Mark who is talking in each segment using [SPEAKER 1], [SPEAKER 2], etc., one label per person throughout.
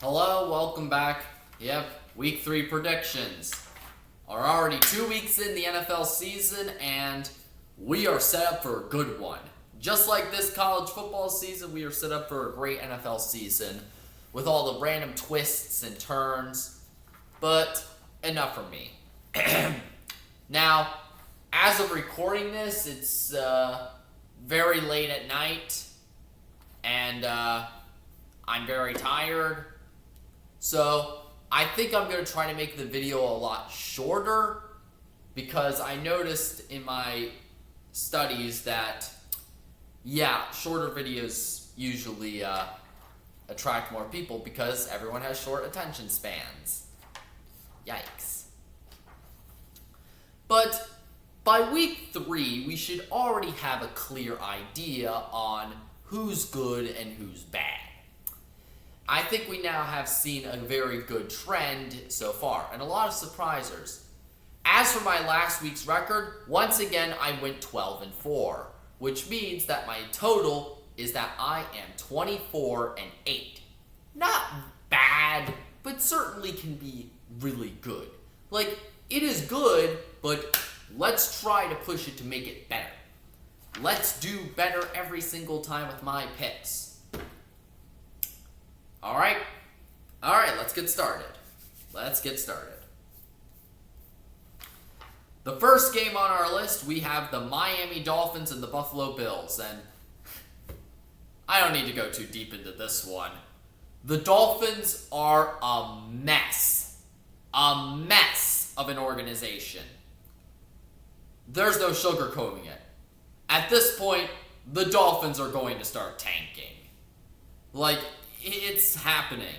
[SPEAKER 1] Hello, welcome back. Yep, week 3 predictions are already 2 weeks in the NFL season, and we are set up for a good one. Just like this college football season, we are set up for a great NFL season with all the random twists and turns. But enough from me. Now, as of recording this, it's very late at night, and I'm very tired. So I think I'm going to try to make the video a lot shorter because I noticed in my studies that, shorter videos usually attract more people because everyone has short attention spans. Yikes. But by week 3, we should already have a clear idea on who's good and who's bad. I think we now have seen a very good trend so far, and a lot of surprisers. As for my last week's record, once again I went 12-4, which means that my total is that I am 24-8. Not bad, but certainly can be really good. Like, it is good, but let's try to push it to make it better. Let's do better every single time with my picks. Alright, let's get started. The first game on our list, we have the Miami Dolphins and the Buffalo Bills, and I don't need to go too deep into this one. The Dolphins are a mess of an organization. There's no sugarcoating it. At this point, the Dolphins are going to start tanking. Like, it's happening.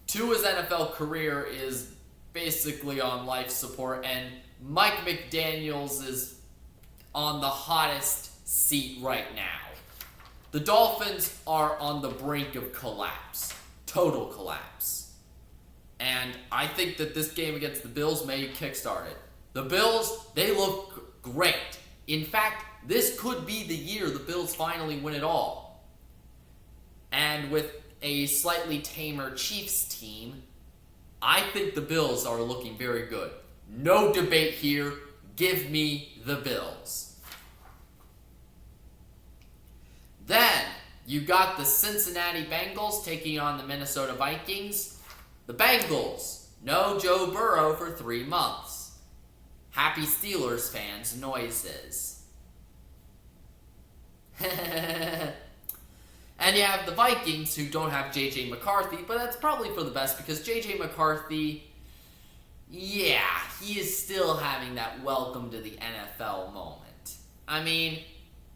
[SPEAKER 1] Tua's NFL career is basically on life support, and Mike McDaniels is on the hottest seat right now. The Dolphins are on the brink of collapse. Total collapse. And I think that this game against the Bills may kickstart it. The Bills, they look great. In fact, this could be the year the Bills finally win it all. And with a slightly tamer Chiefs team, I think the Bills are looking very good. No debate here. Give me the Bills. Then, you got the Cincinnati Bengals taking on the Minnesota Vikings. The Bengals, no Joe Burrow for 3 months. Happy Steelers fans noises. And you have the Vikings, who don't have J.J. McCarthy, but that's probably for the best because J.J. McCarthy, he is still having that welcome to the NFL moment. I mean,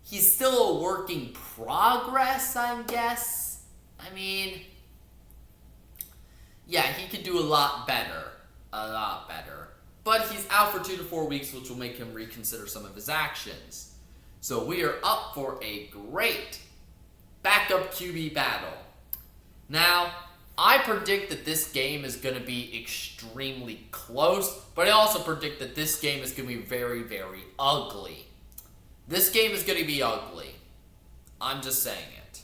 [SPEAKER 1] he's still a work in progress, I guess. I mean, he could do a lot better. But he's out for 2 to 4 weeks, which will make him reconsider some of his actions. So we are up for a great backup QB battle. Now, I predict that this game is going to be extremely close, but I also predict that this game is going to be very, very ugly. This game is going to be ugly. I'm just saying it.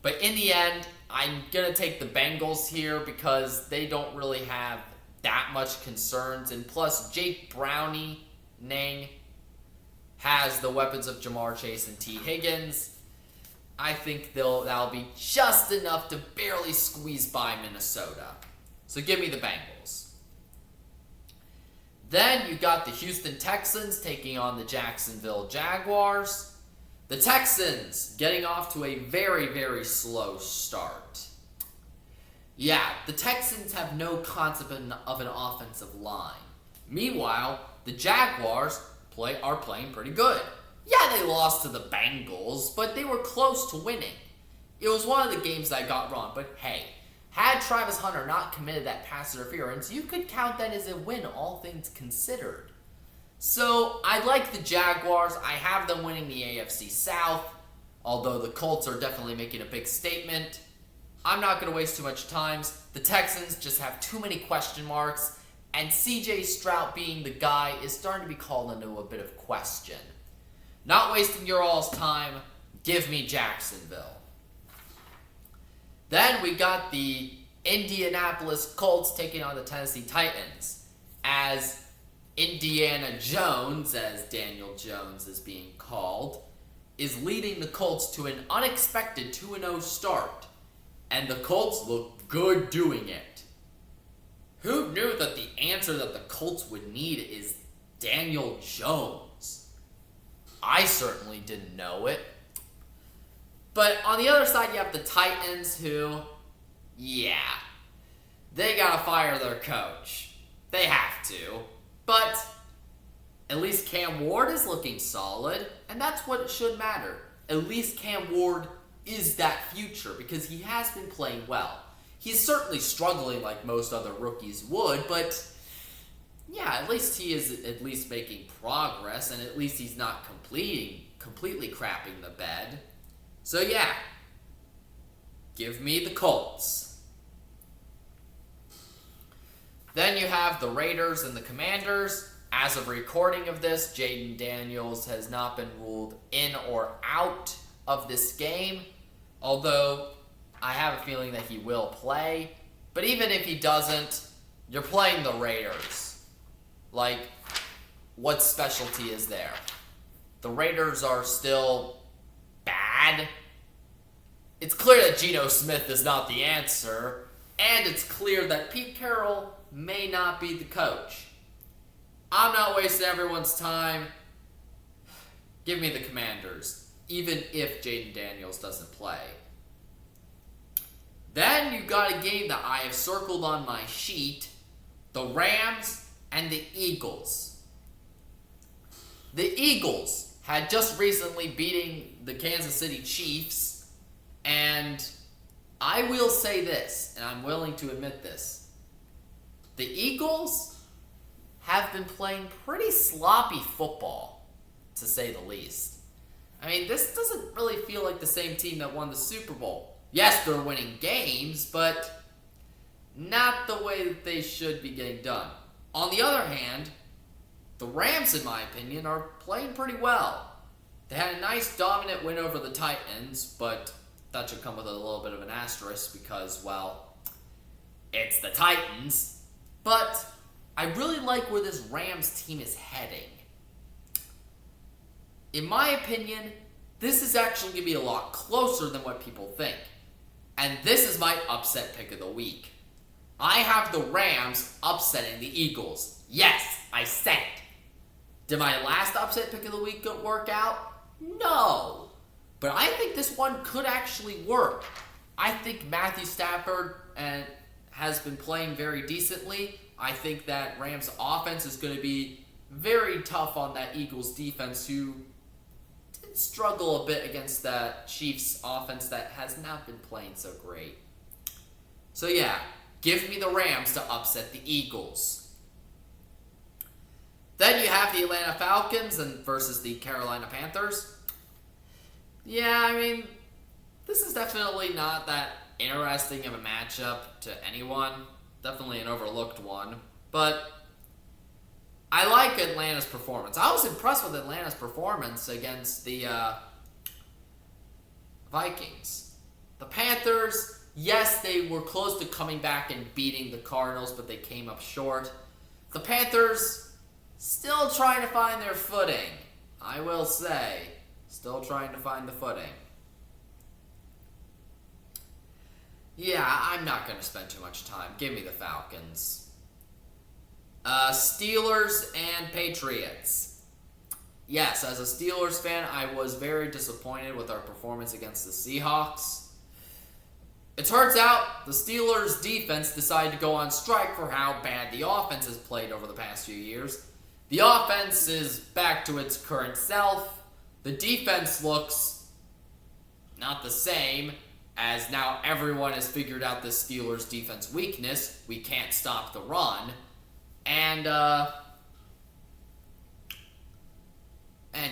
[SPEAKER 1] But in the end, I'm going to take the Bengals here because they don't really have that much concerns. And plus, Jake Browning has the weapons of Jamar Chase and T. Higgins. I think that'll be just enough to barely squeeze by Minnesota. So give me the Bengals. Then you got the Houston Texans taking on the Jacksonville Jaguars. The Texans getting off to a very, very slow start. The Texans have no concept of an offensive line. Meanwhile, the Jaguars are playing pretty good. They lost to the Bengals, but they were close to winning. It was one of the games that I got wrong, but hey, had Travis Hunter not committed that pass interference, you could count that as a win, all things considered. So, I like the Jaguars. I have them winning the AFC South, although the Colts are definitely making a big statement. I'm not going to waste too much time. The Texans just have too many question marks, and CJ Stroud being the guy is starting to be called into a bit of question. Not wasting your all's time, give me Jacksonville. Then we got the Indianapolis Colts taking on the Tennessee Titans, as Indiana Jones, as Daniel Jones is being called, is leading the Colts to an unexpected 2-0 start, and the Colts look good doing it. Who knew that the answer that the Colts would need is Daniel Jones? I certainly didn't know it. But on the other side, you have the Titans who, yeah, they gotta fire their coach. They have to. But at least Cam Ward is looking solid, and that's what should matter. At least Cam Ward is that future because he has been playing well. He's certainly struggling like most other rookies would, but yeah, at least he is at least making progress, and at least he's not completely crapping the bed. So yeah, give me the Colts. Then you have the Raiders and the Commanders. As of recording of this, Jaden Daniels has not been ruled in or out of this game, although I have a feeling that he will play. But even if he doesn't, you're playing the Raiders. Like, what specialty is there? The Raiders are still bad. It's clear that Geno Smith is not the answer, and it's clear that Pete Carroll may not be the coach. I'm not wasting everyone's time. Give me the Commanders, even if Jaden Daniels doesn't play. Then you got a game that I have circled on my sheet, the Rams and the Eagles. The Eagles had just recently beaten the Kansas City Chiefs, and I will say this, and I'm willing to admit this. The Eagles have been playing pretty sloppy football, to say the least. I mean, this doesn't really feel like the same team that won the Super Bowl. Yes, they're winning games, but not the way that they should be getting done. On the other hand, the Rams, in my opinion, are playing pretty well. They had a nice dominant win over the Titans, but that should come with a little bit of an asterisk because, well, it's the Titans. But I really like where this Rams team is heading. In my opinion, this is actually going to be a lot closer than what people think. And this is my upset pick of the week. I have the Rams upsetting the Eagles. Yes, I said it. Did my last upset pick of the week work out? No. But I think this one could actually work. I think Matthew Stafford has been playing very decently. I think that Rams offense is going to be very tough on that Eagles defense, who did struggle a bit against that Chiefs offense that has not been playing so great. So yeah, give me the Rams to upset the Eagles. Then you have the Atlanta Falcons versus the Carolina Panthers. Yeah, I mean, this is definitely not that interesting of a matchup to anyone. Definitely an overlooked one. But I like Atlanta's performance. I was impressed with Atlanta's performance against the Vikings. The Panthers, yes, they were close to coming back and beating the Cardinals, but they came up short. The Panthers, still trying to find their footing. I will say, still trying to find the footing. Yeah, I'm not going to spend too much time. Give me the Falcons. Steelers and Patriots. Yes, as a Steelers fan, I was very disappointed with our performance against the Seahawks. It turns out the Steelers' defense decided to go on strike for how bad the offense has played over the past few years. The offense is back to its current self. The defense looks not the same, as now everyone has figured out the Steelers' defense weakness. We can't stop the run. And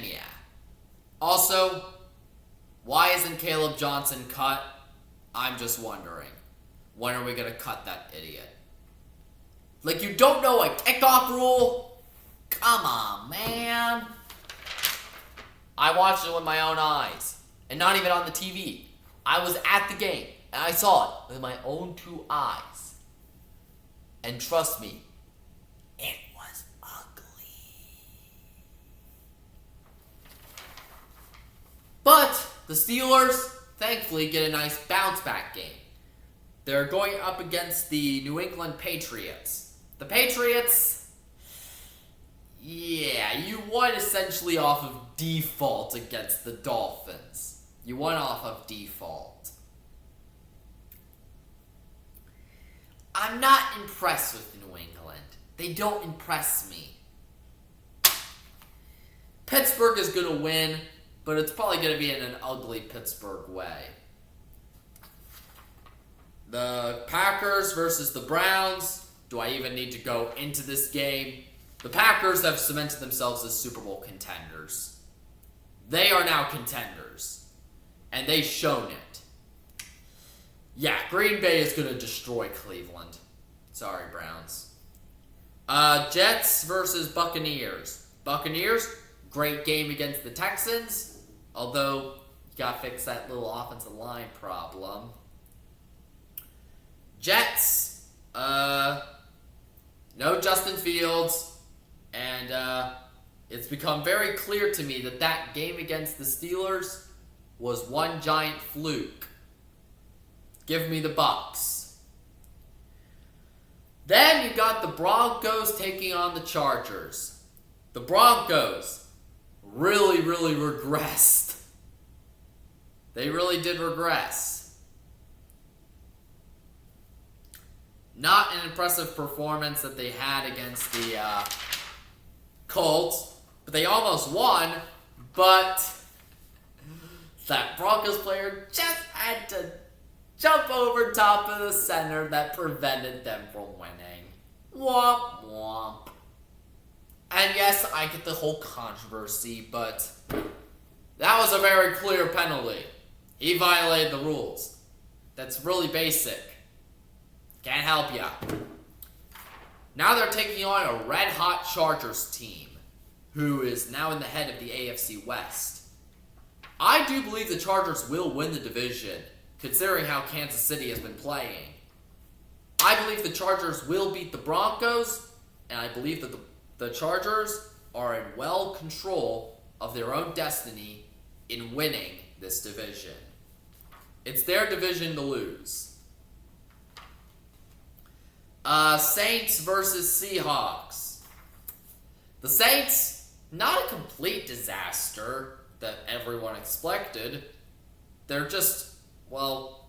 [SPEAKER 1] yeah. Also, why isn't Caleb Johnson cut? I'm just wondering. When are we going to cut that idiot? Like, you don't know a kickoff rule? Come on, man. I watched it with my own eyes. And not even on the TV. I was at the game. And I saw it with my own 2 eyes. And trust me, it was ugly. But the Steelers, thankfully, get a nice bounce back game. They're going up against the New England Patriots. The Patriots, yeah, you won essentially off of default against the Dolphins. You won off of default. I'm not impressed with New England. They don't impress me. Pittsburgh is going to win, but it's probably going to be in an ugly Pittsburgh way. The Packers versus the Browns. Do I even need to go into this game? The Packers have cemented themselves as Super Bowl contenders. They are now contenders. And they've shown it. Yeah, Green Bay is going to destroy Cleveland. Sorry, Browns. Jets versus Buccaneers. Buccaneers, great game against the Texans. Although, you got to fix that little offensive line problem. Jets, no Justin Fields, and it's become very clear to me that that game against the Steelers was one giant fluke. Give me the Bucs. Then you got the Broncos taking on the Chargers. The Broncos really regressed. They really did regress. Not an impressive performance that they had against the Colts, but they almost won, but that Broncos player just had to jump over top of the center that prevented them from winning. Womp womp. And yes, I get the whole controversy, but that was a very clear penalty. He violated the rules. That's really basic. Can't help ya. Now they're taking on a red-hot Chargers team, who is now in the head of the AFC West. I do believe the Chargers will win the division, considering how Kansas City has been playing. I believe the Chargers will beat the Broncos, and I believe that the Chargers are in well control of their own destiny in winning this division. It's their division to lose. Saints versus Seahawks. The Saints, not a complete disaster that everyone expected. They're just, well,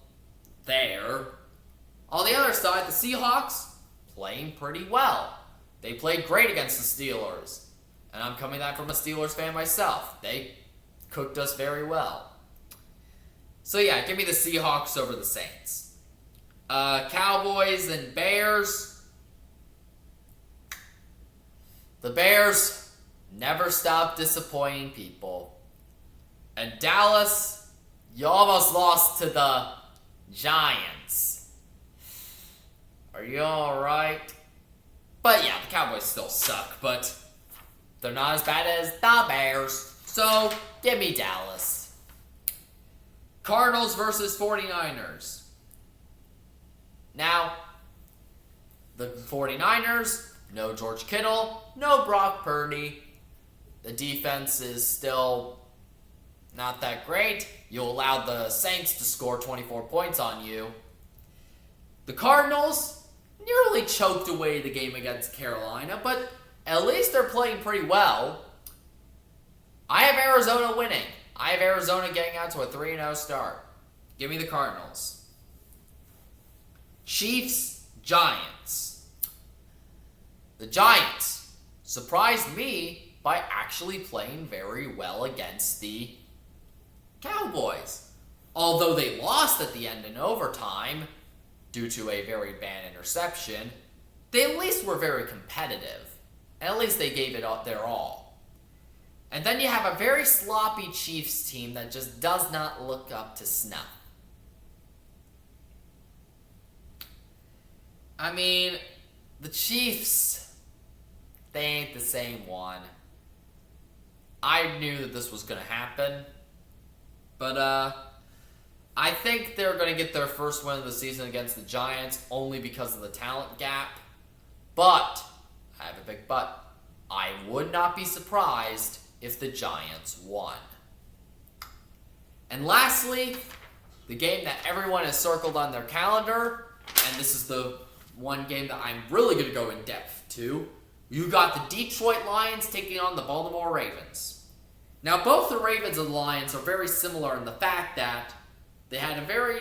[SPEAKER 1] there. On the other side, the Seahawks, playing pretty well. They played great against the Steelers. And I'm coming back from a Steelers fan myself. They cooked us very well. So yeah, give me the Seahawks over the Saints. Cowboys and Bears. The Bears never stop disappointing people. And Dallas, you almost lost to the Giants. Are you alright? But yeah, the Cowboys still suck, but they're not as bad as the Bears. So, give me Dallas. Cardinals versus 49ers. Now, the 49ers, no George Kittle, no Brock Purdy. The defense is still not that great. You allow the Saints to score 24 points on you. The Cardinals nearly choked away the game against Carolina, but at least they're playing pretty well. I have Arizona winning. I have Arizona getting out to a 3-0 start. Give me the Cardinals. Chiefs, Giants. The Giants surprised me by actually playing very well against the Cowboys. Although they lost at the end in overtime due to a very bad interception, they at least were very competitive. And at least they gave it their all. And then you have a very sloppy Chiefs team that just does not look up to snuff. I mean, the Chiefs, they ain't the same one. I knew that this was going to happen. But, I think they're going to get their first win of the season against the Giants only because of the talent gap. But, I have a big but, I would not be surprised if the Giants won. And lastly, the game that everyone has circled on their calendar, and this is the one game that I'm really going to go in depth to. You got the Detroit Lions taking on the Baltimore Ravens. Now, both the Ravens and the Lions are very similar in the fact that they had a very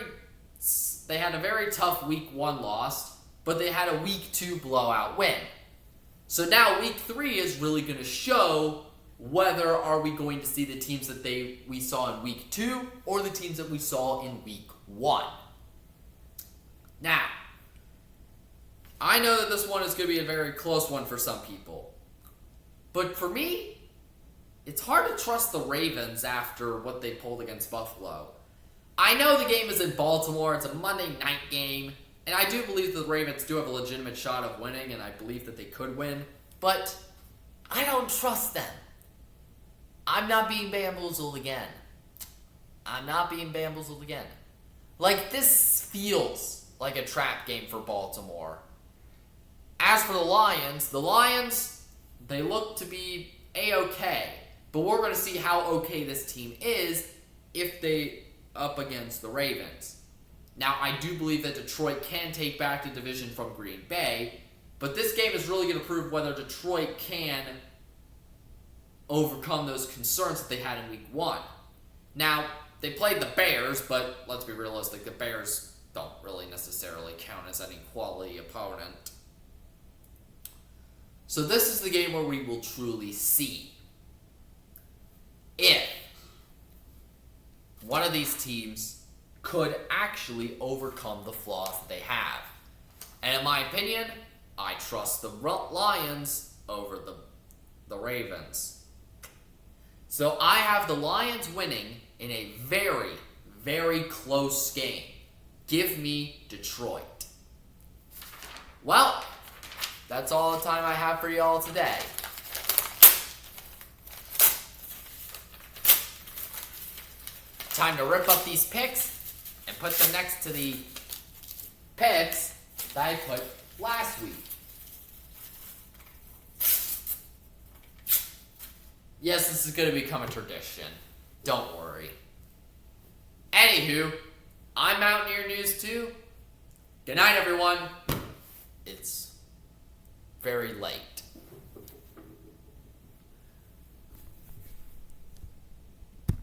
[SPEAKER 1] tough Week 1 loss, but they had a Week 2 blowout win. So now Week 3 is really going to show whether are we going to see the teams that we saw in Week 2 or the teams that we saw in Week 1. Now, I know that this one is going to be a very close one for some people. But for me, it's hard to trust the Ravens after what they pulled against Buffalo. I know the game is in Baltimore, it's a Monday night game, and I do believe the Ravens do have a legitimate shot of winning, and I believe that they could win, but I don't trust them. I'm not being bamboozled again. Like, this feels like a trap game for Baltimore. As for the Lions, they look to be A-okay, but we're going to see how okay this team is if they up against the Ravens. Now, I do believe that Detroit can take back the division from Green Bay, but this game is really going to prove whether Detroit can overcome those concerns that they had in Week 1. Now, they played the Bears, but let's be realistic, the Bears don't really necessarily count as any quality opponent. So this is the game where we will truly see if one of these teams could actually overcome the flaws that they have. And in my opinion, I trust the Lions over the Ravens. So I have the Lions winning in a very, very close game. Give me Detroit. Well, that's all the time I have for y'all today. Time to rip up these picks and put them next to the picks that I put last week. Yes, this is going to become a tradition. Don't worry. Anywho, I'm Mountaineer News 2. Good night, everyone. It's very late.